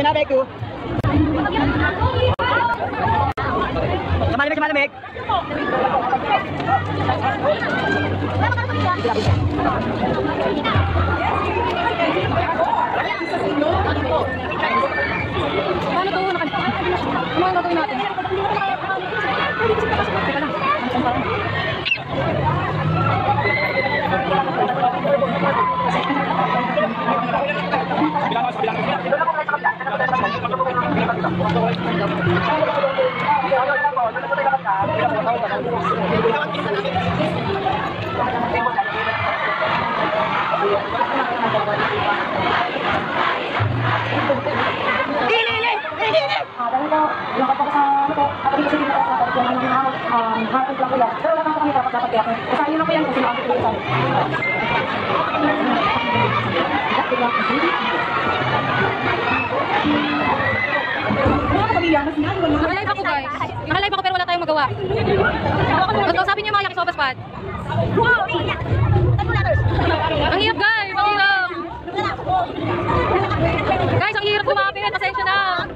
Pinabek ko. Malamig, malamig. Paano ito? Ano ang gagawin natin? Teka lang. Dahil po, nakapag sa kapatid kasi dito sa kapatid yung hapon lang ko yan. Pero wala kang kami dapat kaya ko. Kasi ayun lang po yan kung sinabi ko sa Nakalive ako guys. Nakalive ako pero wala tayong magawa. Sabi niyo mga yakisoba spot. Ang hirap guys! Ang hirap! Guys, ang hirap kumapit. Pasensya na.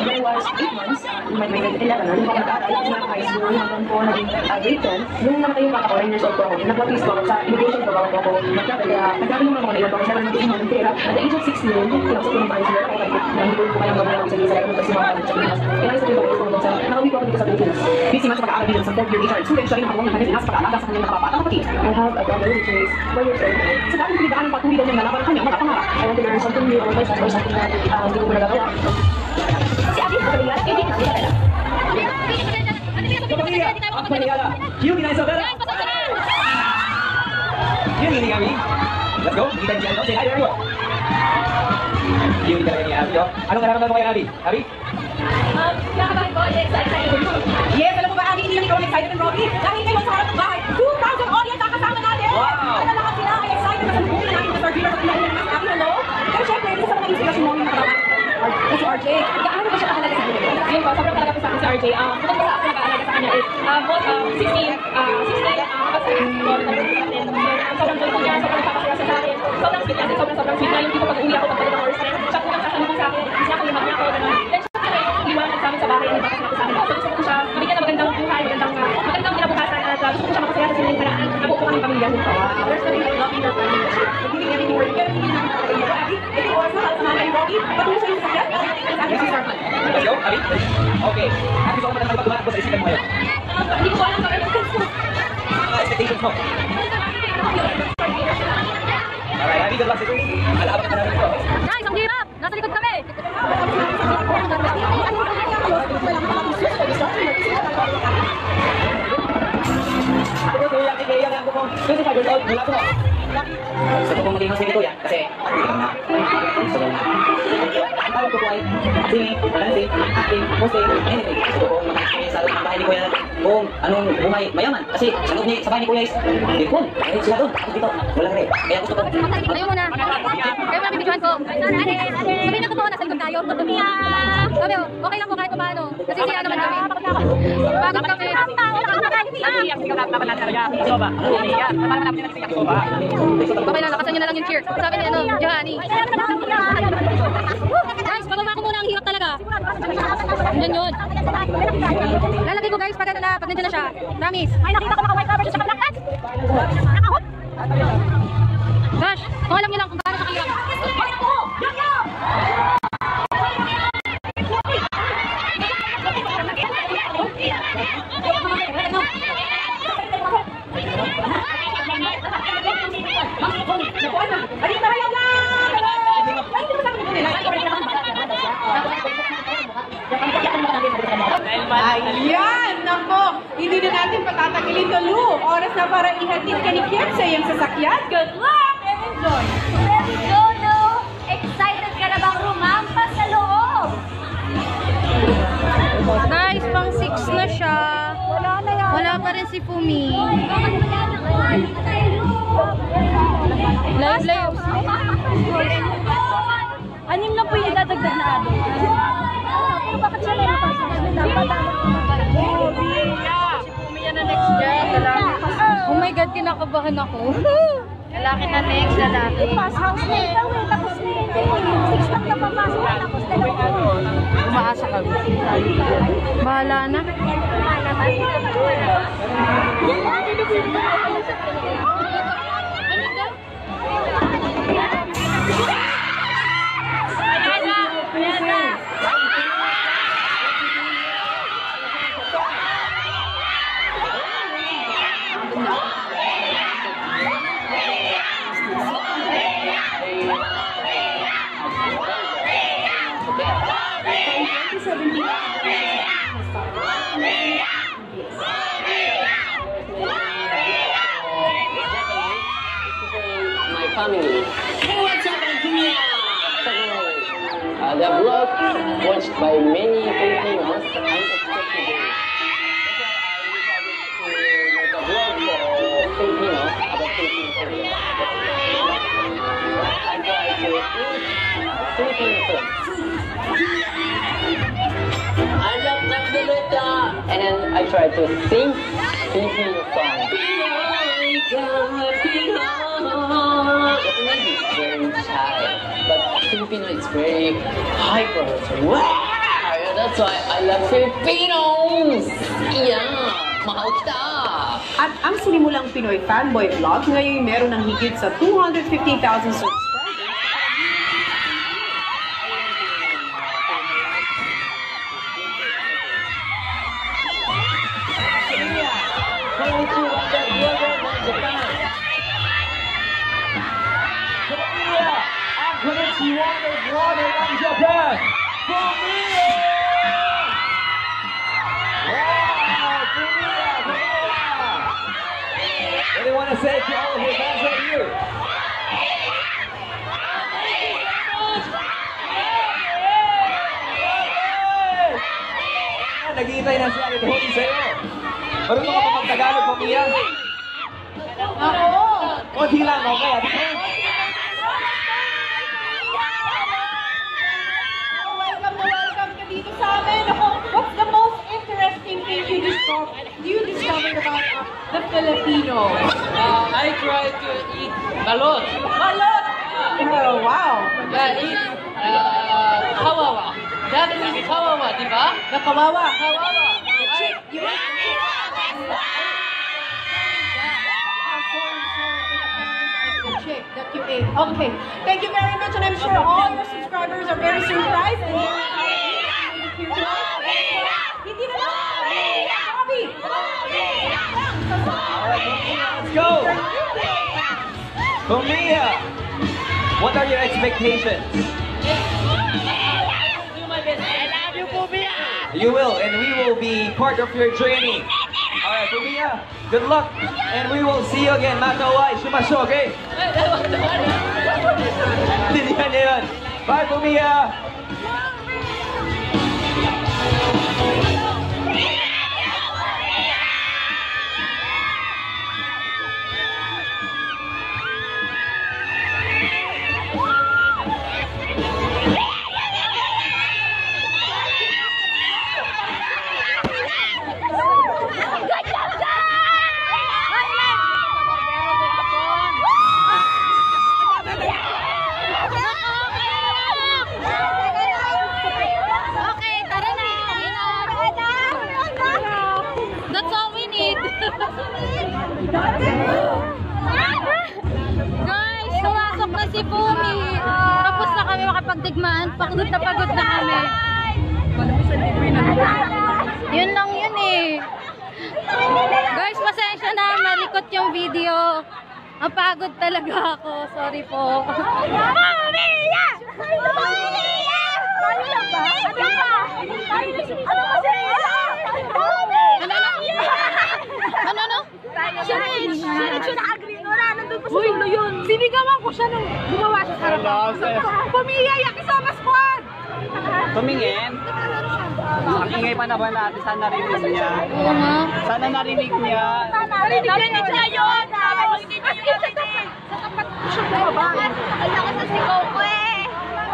There was 8 months, my grade 11, nung ako nag-aaral, nung high school, hanggang po naging grade 10. Nung namatay yung ako, 9 years old po ako, nag-practice po ako sa immigration po ako mag-travel. Nagtravel naman ako na ilan po ako, 7 months pera. At the age of 16, pinapasok ko ng bahay sila ako, nahipon po kayang gagawin ako sa isa, kung kasi mga kapit sa Pinas. Kaya isa po ako sa nakawin po ako dito sa Pilipinas. Busy man sa pag-aaral dito sa 4th year HR student, siya rin ako ng Pilipinas pag-aalaga sa kanyang nakapapatang kapatid. I have a brother which is 4 years old. Sa dahil pinigaan ng patuloy daw niyang nalaman ang kanyang mga pangarap. I want to learn something new or something na hindi ko po nagagawa. Si Ate, hindi ko Yumi na Isabella. Yumi ni Abby. Let's go. Kita niya ito. Say hi everyone. Yumi talaga ni Abby. Anong nararamdaman mo kay Abby? Abby? Kinakabahan ko, excited. Yes, alam mo ba, Abby, hindi lang ikaw excited and Robbie. Dahil kayo sa harap ng bahay, 2,000 audience ang kasama natin. Wow! Ano lahat sila ay excited na salubuhin na natin sa Sir Gina sa pinahuli ng Mas Abby, hello? Pero syempre, isa sa mga inspirasyon mo yung nakaraman. Si RJ, gaano ba siya kahalaga sa buhay? Yun po, sobrang talaga po sa akin si RJ. Kung ba sa ako nag-aalaga sa kanya is, 16 sobrang tulong niya, sobrang nagpapasaya sa akin. Sobrang sweet natin, sobrang sweet na yung tipo pag-uwi ako pag talagang oras. Siya po nang sasalubong sa akin, siya ko limag niya ako. Then siya po liwanag sa amin sa bahay, nagpapasaya ko sa akin. So gusto ko siya, mabigyan na magandang buhay, magandang kinabukasan at gusto ko siya makasaya sa sining paraan. Ako po kaming pamilya nito. There's nothing like loving your family. Giving everything we're together. Abby, ito po oras na sa mga kay Robbie. Patuloy sa iyo sa sakyan. This is our plan. Let's go, Abby. Okay. Abby, so kung pagtumatak po sa isipan mo ngayon? Hindi ko alam kung ano Expectations mo. Alright, Abby, good luck sa ito. Alaabang ka namin ito. Guys, ang hirap! Nasa likod kami! Ako po, Kuya Kikaya, ako po. 25 years old, mula po. Gusto ko pong maging host ni Kuya kasi ang tawag ko po ay singing, dancing, acting, hosting, anything. Gusto ko pong mag-experience sa loob ng bahay ni Kuya kung anong buhay mayaman. Kasi sa loob sa bahay ni Kuya is dirpon. Kahit sila doon, ako dito, walang rin. Kaya gusto ko. Ayaw muna. Ayaw muna bibidyohan ko. Sabihin na totoo, nasa likod tayo. Sabi, okay lang po kahit paano. Kasi siya naman kami. Pagod kami. Okay lang, lakasan nyo na lang yung cheer. Sabi ni Johanny. Guys, pababa ko muna, ang hirap talaga. Yan yun. Lalagay ko guys, pag nandiyan na siya. Promise. Ay, nakita ko naka-white cover siya sa black. Nakahot. Gosh, kung alam nyo lang kung paano siya kahirap. Ayan, nako, hindi na natin patatagilin to, Lu. Oras na para ihatid ka ni Kim sa iyong sasakyan. Good luck and enjoy. Let's go, Lu. Excited ka na bang rumampa sa loob? Guys, pang 6 na siya. Wala pa rin si Fumi. Live. Anim na po yung idadagdag na ado. Pero bakit siya meron pa sa dapat? Si Fumi yan na next year. kinakabahan ako. Lalaki na next, lalaki. Pass house na ikaw eh, tapos na eh. 6 lang na papasok, tapos dalawa. Umaasa kami. Bahala na. My family. What's up, Antonia? The vlog watched by many Filipinos unexpectedly. That's why I decided to make a vlog for Filipinos about Philippine food. I try to eat Philippine food. I love Nagdalita, and then I try to sing Filipino songs. Japanese is very shy, but Filipino is very hyper. Wow! That's why I love Filipinos! Yeah! Mahal kita! At ang sinimulang Pinoy Fanboy Vlog, ngayon meron ng higit sa 250,000 subscribers. What do you want to say to all of your fans right here? Naghihintay na siya rin huli sa'yo. Marunong ka pa mag-Tagalog, Pamilya? Oo! Konti lang, okay? Ate Pam? Welcome ka dito sa amin. Ako, what's the most interesting thing you discovered about the Filipino? I try to eat balot. Balot! Oh, wow! Yeah, eat kawawa. That is kawawa, di ba? The kawawa. Kawawa. You ate the chick that you ate. Okay. Thank you very much, and I'm sure all your subscribers are very surprised. And hindi na lang. Bobby! Let's go! Pamilya, what are your expectations? You will, and we will be part of your journey. Alright, Pamilya, good luck, and we will see you again. Matawai, shumasho, okay? Tindihan niya yun. Bye, Pamilya! Okay, tara na. That's all we need. Guys, sumasok na si Pumi. Tapos na kami makapagdigmaan. Pagod na kami. Yun lang yun eh. Guys, pasensya na. Malikot yung video. Mapagod talaga ako. Sorry po. Pamilya! Pamilya! Pamilya ba? Ano ba? Ano? Sirit siya naka-green. Wala, nandun pa sa dulo yun. Sinigawan ko siya nung gumawa siya sa harapan. Pamilya, Yakisama Squad! Tumingin. Ang ingay pa naman natin. Sana narinig niya. Oo nga. Sana narinig niya. Narinig niya yun! Hindi niya yun narinig! Sa tapat ko siya bumaba. Ang lakas na sigaw ko eh!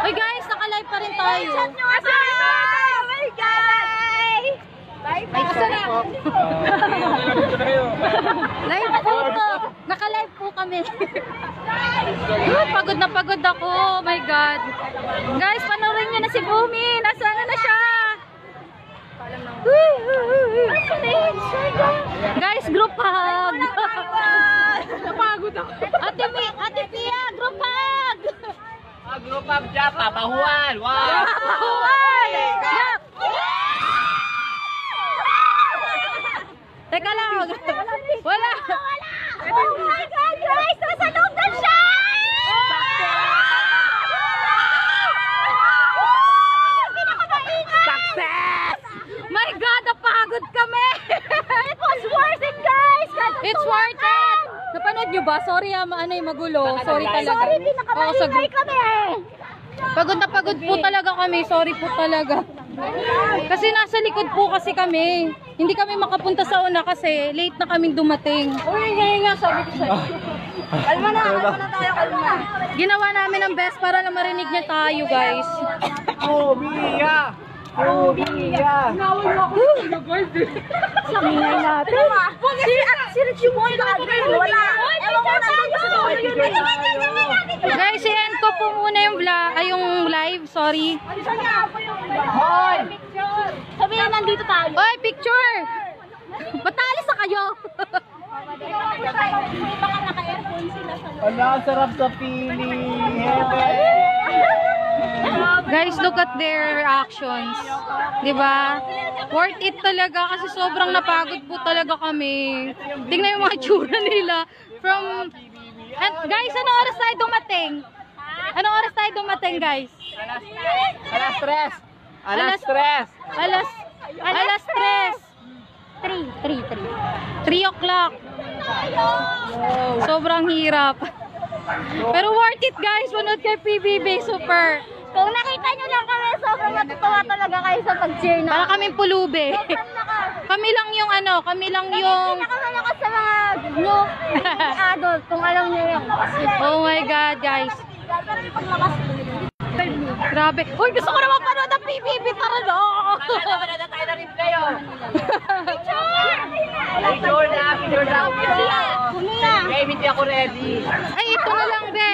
Uy guys, naka-live pa rin tayo. Chat nyo nga sa Oh my God! Bye-bye! Live po to. Nag-live po kami. Pagod na pagod ako. Oh my God. Guys, panoorin nyo na si Bumi. Nasaan na siya? Guys, group hug. Napagod ako. Ate Pia, group hug. Group up dyan, papahuan! Wow! Papahuan! Teka lang. Wala. Oh my God, guys! Nasa loob na siya! Success! My God, napagod kami. It was worth it, guys! It's worth it. Napanood nyo ba? Sorry magulo. Sorry talaga. Sorry, Oo, pinakamaingay sa group. kami eh! Pagod na pagod po talaga kami. Sorry po talaga. Kasi nasa likod po kasi kami. Hindi kami makapunta sa una kasi late na kaming dumating. Uy, nga, sabi ko sa'yo. Kalma na tayo, kalma. Ginawa namin ang best para lang marinig niya tayo, guys. Oh, Mia! Oh, Mia! Sa mingay natin. Si Richie Boy na-agree, wala. Ewan ko na doon sa Guys, i-end ko po muna yung vlog, yung live, sorry. Hoy! Sabihin, nandito tayo. Oy, picture! Patalis na kayo! Baka naka-airphone sila sa loob. Wala, sarap sa feeling! Guys, look at their reactions. Diba? Worth it talaga kasi sobrang napagod po talaga kami. Tingnan yung mga tsura nila. And guys, anong oras tayo dumating? Anong oras tayo dumating, guys? Alas 3 o'clock. Sobrang hirap. Pero worth it, guys. Manood kay PBB. Super. Kung nakita nyo lang kami, sobrang matutuwa talaga kayo sa pag-cheer na. Para kaming pulube. Kami lang yung Kami nakamalakas sa mga group adult, kung alam nyo yun. Oh my God, guys. Grabe. Uy, gusto ko naman panood ang PBB. Tara na. tayo na rin kayo! Picture na. Kumiya. Okay, hindi ako ready. Ay, ito na lang, be.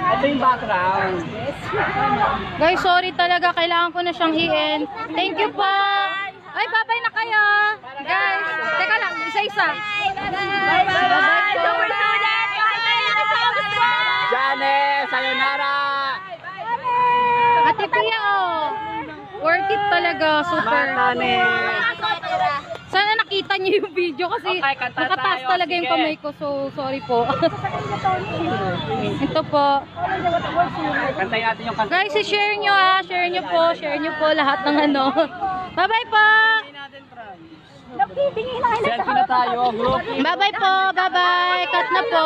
Ito yung background. Guys, sorry talaga. Kailangan ko na siyang i-end. Thank you po. Ay, bye-bye na kayo. Guys, teka lang. Isa-isa. Bye-bye. Super student. Jane, sayonara! Ate Pia, oh. Worth it talaga. Super. Matane! Sana nakita niyo yung video kasi Okay, kanta nakataas tayo. talaga yung Sige. kamay ko. So, sorry po. Ito po. Kantay natin yung kanta. Guys, i-share nyo ah. Share nyo po. Share nyo po lahat ng ano. Bye-bye po. Nagbibingi na kayo. Selfie na tayo, group. Bye-bye po. Bye-bye. Cut na po.